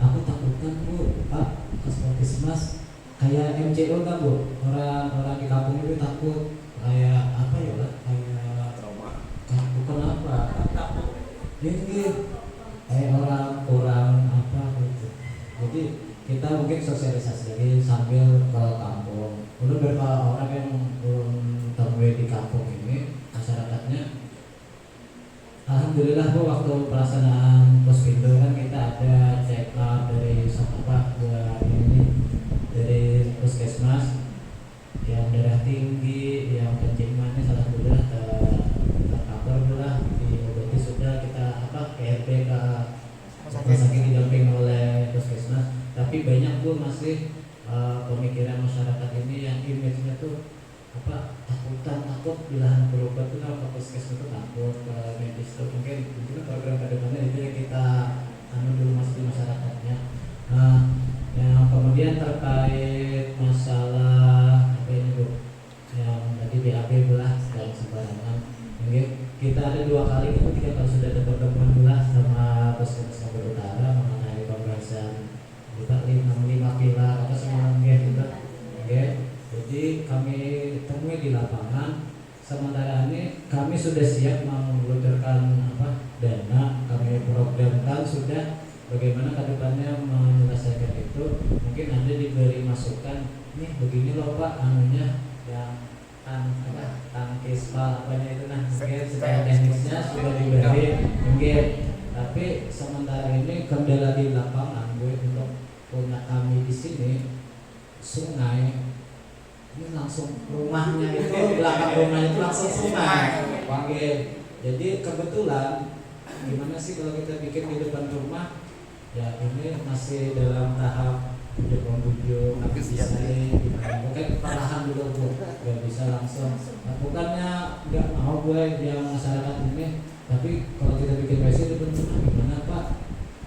aku takutan Bu, Pak ke Puskesmas kayak MCO kan Bu, orang di kampung itu takut kayak apa ya lah, kayak trauma, bukan apa, takut jadi kayak orang kurang apa gitu. Jadi kita mungkin sosialisasi lagi alhamdulillah Bu, waktu pelaksanaan Pospindo kan kita ada check up dari ini dari puskesmas yang darah tinggi, yang kencing manis, alhamdulillah tercover lah, diobati sudah, kita ke RT ke rumah sakit didamping oleh puskesmas. Tapi banyak Bu masih pemikiran masyarakat ini yang image-nya tuh takut bilahan berobat tuh ke puskesmas itu takut ke medis tuh. Mungkin program ke depannya itu yang kita dulu masih di masyarakatnya. Yang kemudian terkait masalah ini Bu, yang tadi BAB belah dan sembarangan. Kita ada 2 kali atau 3 kali sudah ada pertemuan belah sama Puskesmas Kampar Utara mengenai pembahasan 5 pilar atau semua gitu. Jadi kami temui di lapangan. Sementara ini kami sudah siap mengeluarkan dana, kami programkan sudah bagaimana ke depannya menyelesaikan itu. Mungkin Anda diberi masukan, nih begini loh Pak, yang tangkis itu mungkin secara teknisnya sudah diberi mungkin. Tapi sementara ini kendala di lapangan gue untuk punya kami di sini sungai ini langsung rumahnya itu belakang rumahnya itu langsung sungai panggil. Jadi kebetulan gimana sih kalau kita bikin di depan rumah ya, ini masih dalam tahap bujuk-bujuk bisa gimana, mungkin perlahan dulu Bu, nggak bisa langsung. Bukannya nggak mau gue yang masyarakat ini, tapi kalau kita bikin WC di depan rumah gimana Pak?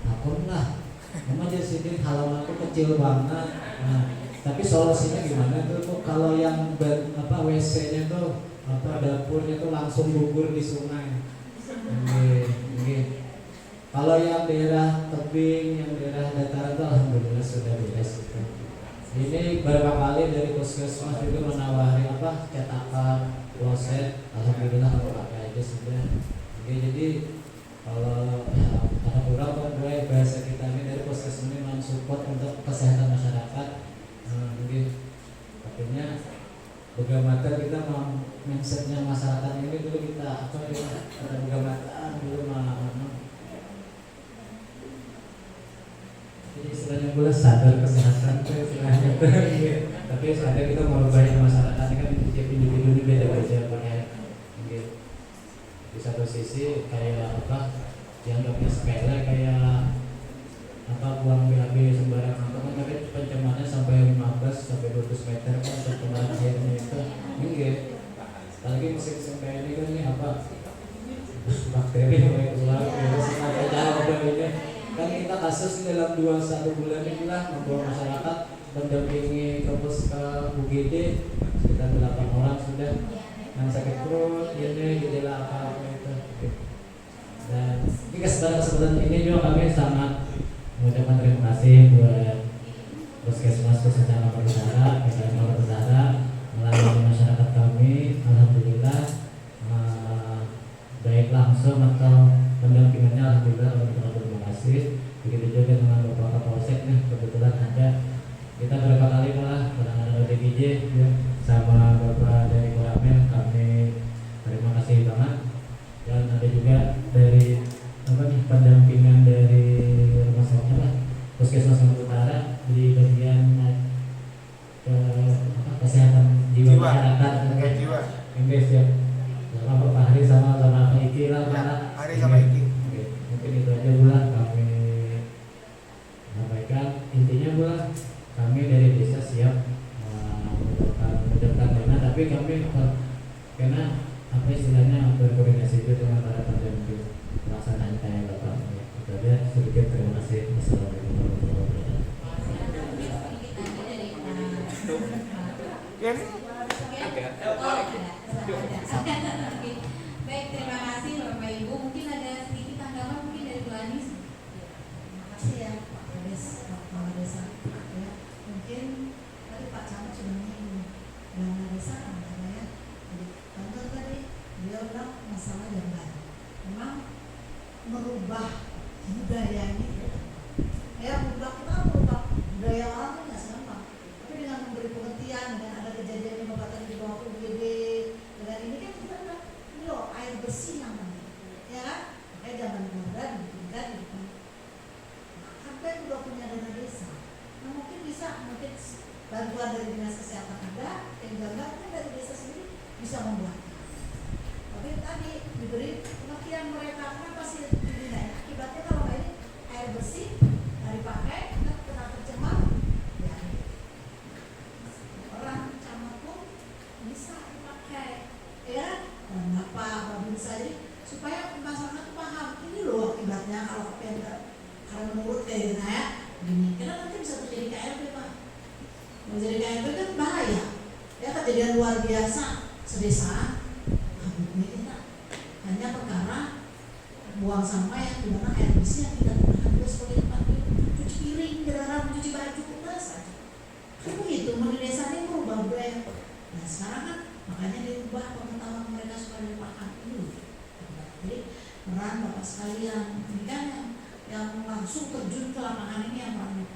Takut lah, memang jadi sini halaman itu kecil banget. Tapi solusinya gimana tuh Bu? Kalau yang WC-nya tuh dapurnya tuh langsung gugur di sungai. Kalau yang daerah tebing, yang daerah dataran tuh alhamdulillah sudah beres gitu. Ini beberapa kali dari puskesmas juga menawari cetakan kloset, alhamdulillah kalau pakai aja sudah. Jadi kalau ada kurang kan gue bahasa kita ini dari puskesmas ini mensupport untuk kesehatan masyarakat. Mungkin artinya bagaimana kita mindsetnya masyarakat ini dulu kita bagaimana dulu jadi istilahnya gue sadar kesehatan itu istilahnya tapi sadar kita mau banyak masyarakat ini kan tiap individu ini beda-beda punya di satu sisi kayak yang gak sepele kayak buang BAB sembarangan tapi pencemarnya sampai 15 sampai 20 meter kan untuk pencemaran airnya itu apalagi musim kayak ini kan ini bakteri mulai keluar virus sampai jauh ini kan kita kasus dalam 2-1 bulan ini lah membawa masyarakat mendampingi ke UGD sekitar 8 orang sudah yang sakit perut gejala apa itu. Dan di kesempatan ini juga kami sangat mengucapkan terima kasih buat Puskesmas Kampar Utara, Kampar Utara melayani masyarakat kami, alhamdulillah baik langsung atau pendampingannya alhamdulillah terima kasih. Begitu juga dengan Bapak Kapolsek nih, kebetulan ada kita beberapa kali malah penanganan ODGJ ya, sama Bapak dari Koramil, kami terima kasih banget. Dan ada juga dari pendampingan dari rumah sakit Puskesmas Kampar Utara di bagian kesehatan jiwa masyarakat Inggris ya, sama Pak Hari sama Pak Iki lah Hari sama Iki. Mungkin itu aja bulan kami sampaikan. Intinya bulan kami dari desa siap menetapkan dana, tapi kami karena istilahnya berkoordinasi juga dengan para pendamping pelaksanaan kayak Bapak. Itu aja sedikit, terima kasih. Wassalamualaikum warahmatullahi wabarakatuh. Baik, terima kasih Bapak Ibu. Mungkin ada sedikit tanggapan mungkin dari Bu Anis. Terima kasih ya Pak Kepala Desa. Ya, mungkin tadi Pak Camat sudah menyinggung dana desa antara ya. Jadi contoh tadi beliau bilang masalah jamban. Memang merubah budaya ini. Kita merubah budaya orang itu nggak segampang. Tapi dengan memberi pengertian, dengan ada kejadian yang membatalkan di bawah UGD, dengan ini kan kita udah loh air bersih namanya, ya kan? bisa membuat. Tapi tadi diberi pengertian mereka kenapa sih dibina. Akibatnya kalau ini air bersih dari pakai kena tercemar, ya orang camat pun bisa dipakai, ya. Dan apa bisa jadi supaya masyarakat paham ini loh akibatnya kalau karena menurut kayak ya gini, karena nanti bisa terjadi KLB Pak. Menjadi KLB kan bahaya, ya kejadian luar biasa sedesa. Hanya perkara buang sampah yang dimana air bersih yang tidak digunakan juga sebagai tempat cuci piring, kendaraan, mencuci baju, saja. Kan begitu, di desa ini merubah budaya. Nah sekarang kan makanya dirubah pengetahuan mereka supaya dipaham dulu. Jadi peran Bapak sekalian, ini kan yang langsung terjun ke lapangan ini yang perannya.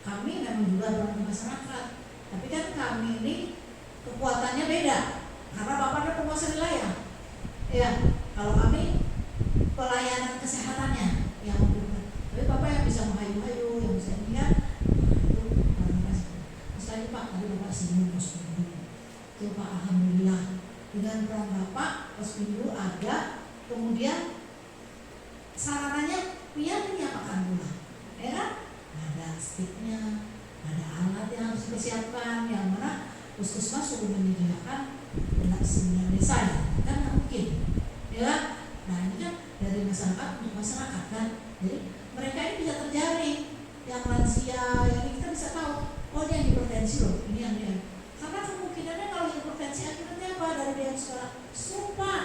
Kami memang juga berada di masyarakat, tapi kan kami ini kekuatannya beda karena Bapak ada penguasa wilayah. Ya, kalau kami pelayanan kesehatannya yang membutuhkan. Tapi Bapak yang bisa menghayu-hayu, yang bisa ini kan, itu Mas lagi Pak, tadi Bapak singgung Pospindu. Itu Pak, alhamdulillah dengan peran Bapak Pospindu ada, kemudian sarananya pian menyiapkan pula, ya kan? Ada sticknya, ada alat yang harus dipersiapkan, yang mana puskesmas sudah menyediakan sembilan desa ya, kan nggak mungkin, ya. Nah ini kan dari masyarakat untuk masyarakat kan, jadi mereka ini bisa terjaring, yang lansia, yang ini kita bisa tahu, oh dia yang hipertensi loh, ini yang dia. Karena kemungkinannya kalau hipertensi akibatnya apa dari dia sekarang, sumpah,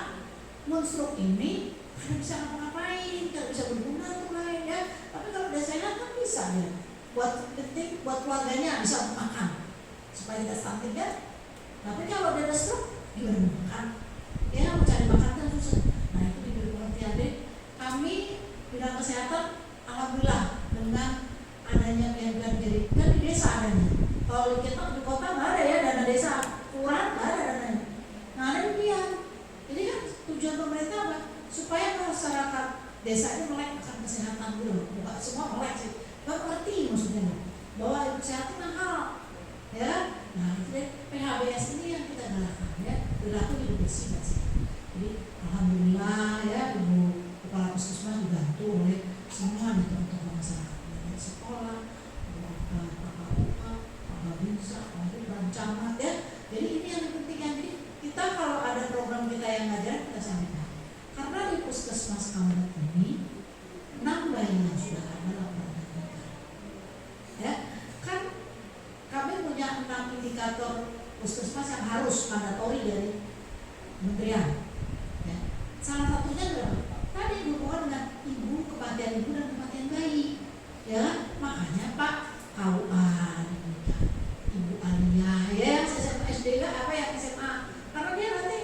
monstruk ini tidak bisa ngapa-ngapain, tidak bisa berguna untuk lain ya. Tapi kalau udah sehat kan bisa ya. Buat penting, buat keluarganya bisa makan supaya tidak stunting kan. Tapi kalau dia ada stroke, gimana makan? Ya mencari makan kan susah. Nah itu diberi pengertian deh. Kami bidang kesehatan, alhamdulillah dengan adanya pian-pian jadi kan di desa adanya. Kalau kita di kota nggak ada ya dana desa, kurang nggak ada dananya. Nah ada di pian. Jadi kan tujuan pemerintah apa? Supaya masyarakat desa ini melek akan kesehatan dulu, bukan semua melek sih, nggak ngerti maksudnya bahwa kesehatan mahal, ya. Nah itu deh PHBS ini yang kita galakan ya, perilaku hidup bersih sih. Jadi alhamdulillah ya Ibu Kepala Puskesmas dibantu oleh semua nih teman-teman masyarakat, dari sekolah, Pak Babinsa, Pak Camat ya. Jadi ini yang penting kan, jadi kita kalau ada program kita yang ngajarin kita sampaikan. Karena di Puskesmas Kambat ini 6 bayangan sudah ada laporan kita. Ya, kan kami punya 6 indikator Puskesmas yang harus mandatori dari kementerian. Ya. Salah satunya adalah tadi berhubungan dengan ibu, kematian ibu dan kematian bayi. Ya, makanya Pak KUA, Ibu Alia, ya SMA SD apa yang SMA. Karena dia nanti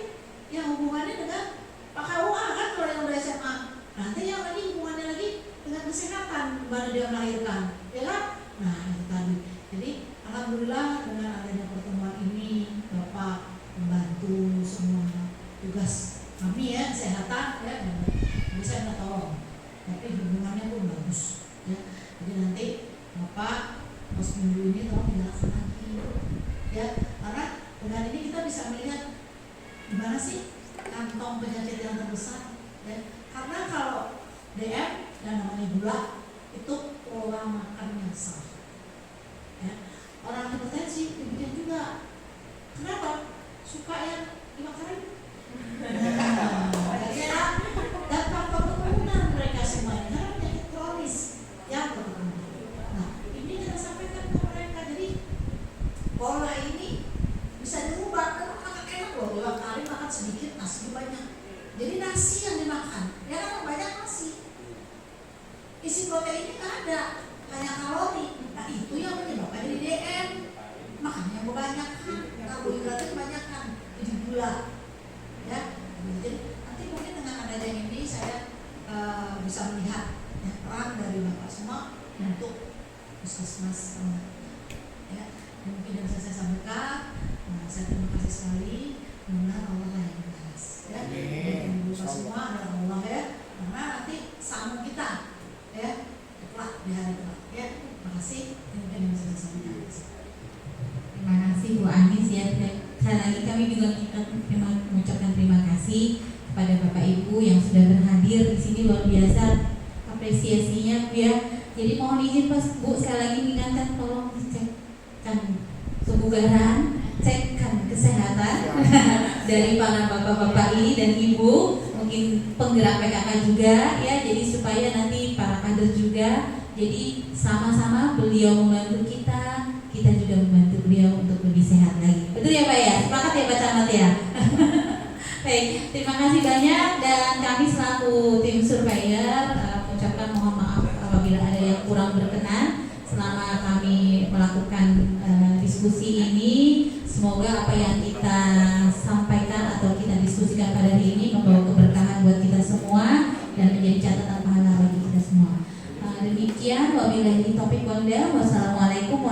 yang hubungannya dengan Pak KUA kan kalau yang udah SMA, nanti yang lagi hubungannya lagi dengan kesehatan, mana dia melahirkan, ya kan? Nah itu tadi. Jadi alhamdulillah dengan adanya pertemuan ini, Bapak membantu semua tugas kami ya kesehatan ya, bisa nggak tolong, tapi hubungannya pun bagus, ya. Jadi nanti Bapak Pospindu ini tolong dilaksanakan lagi, ya. Karena dengan ini kita bisa melihat gimana sih kantong penyakit yang terbesar ya. Karena kalau DM yang namanya gula itu pola makan yang salah ya. Orang hipertensi demikian juga. Kenapa? Suka yang dimakan dan faktor keturunan mereka semuanya karena penyakit kronis yang berkembang. Nah ini kita sampaikan ke mereka, jadi pola ini bisa dirubah. Karena makan enak loh, 2 kali makan sedikit, nasi banyak. Jadi nasi yang dimakan, ya kan banyak nasi. Isi proteinnya nggak ada, banyak kalori. Nah itu yang menyebabkan jadi DM. Makanya kebanyakan, karbohidratnya kebanyakan, jadi gula. Ya, jadi nanti mungkin dengan adanya ini saya bisa melihat ya, peran dari Bapak semua untuk Puskesmas. Ya, mungkin yang bisa saya sampaikan. Nah, saya terima kasih sekali. Mudah Allah yang berbalas. Ya, ibu semua adalah Allah ya. Karena nanti sambung kita, ya, kelak di hari kelak. Ya, terima kasih. Mungkin yang bisa saya sampaikan. Terima kasih Bu Anis ya. Sekali lagi kami juga juga kita mengucapkan terima kasih kepada Bapak Ibu yang sudah berhadir di sini, luar biasa apresiasinya Bu ya. Jadi mohon izin Bu sekali lagi mengingatkan tolong dicekkan kebugaran, cekkan kesehatan dari para bapak-bapak ini dan ibu, mungkin penggerak PKK juga ya. Jadi supaya nanti para kader juga, jadi sama-sama beliau membantu kita juga membantu beliau untuk lebih sehat lagi. Betul ya Pak ya? Sepakat ya Pak Camat ya? Baik, terima kasih banyak dan kami selaku tim surveyor mengucapkan mohon maaf apabila ada yang kurang berkenan selama kami melakukan diskusi ini. Semoga apa yang kita sampaikan atau kita diskusikan pada hari ini membawa keberkahan buat kita semua dan menjadi catatan pahala bagi kita semua. Demikian wabillahi taufiq wal hidayah. Wassalamualaikum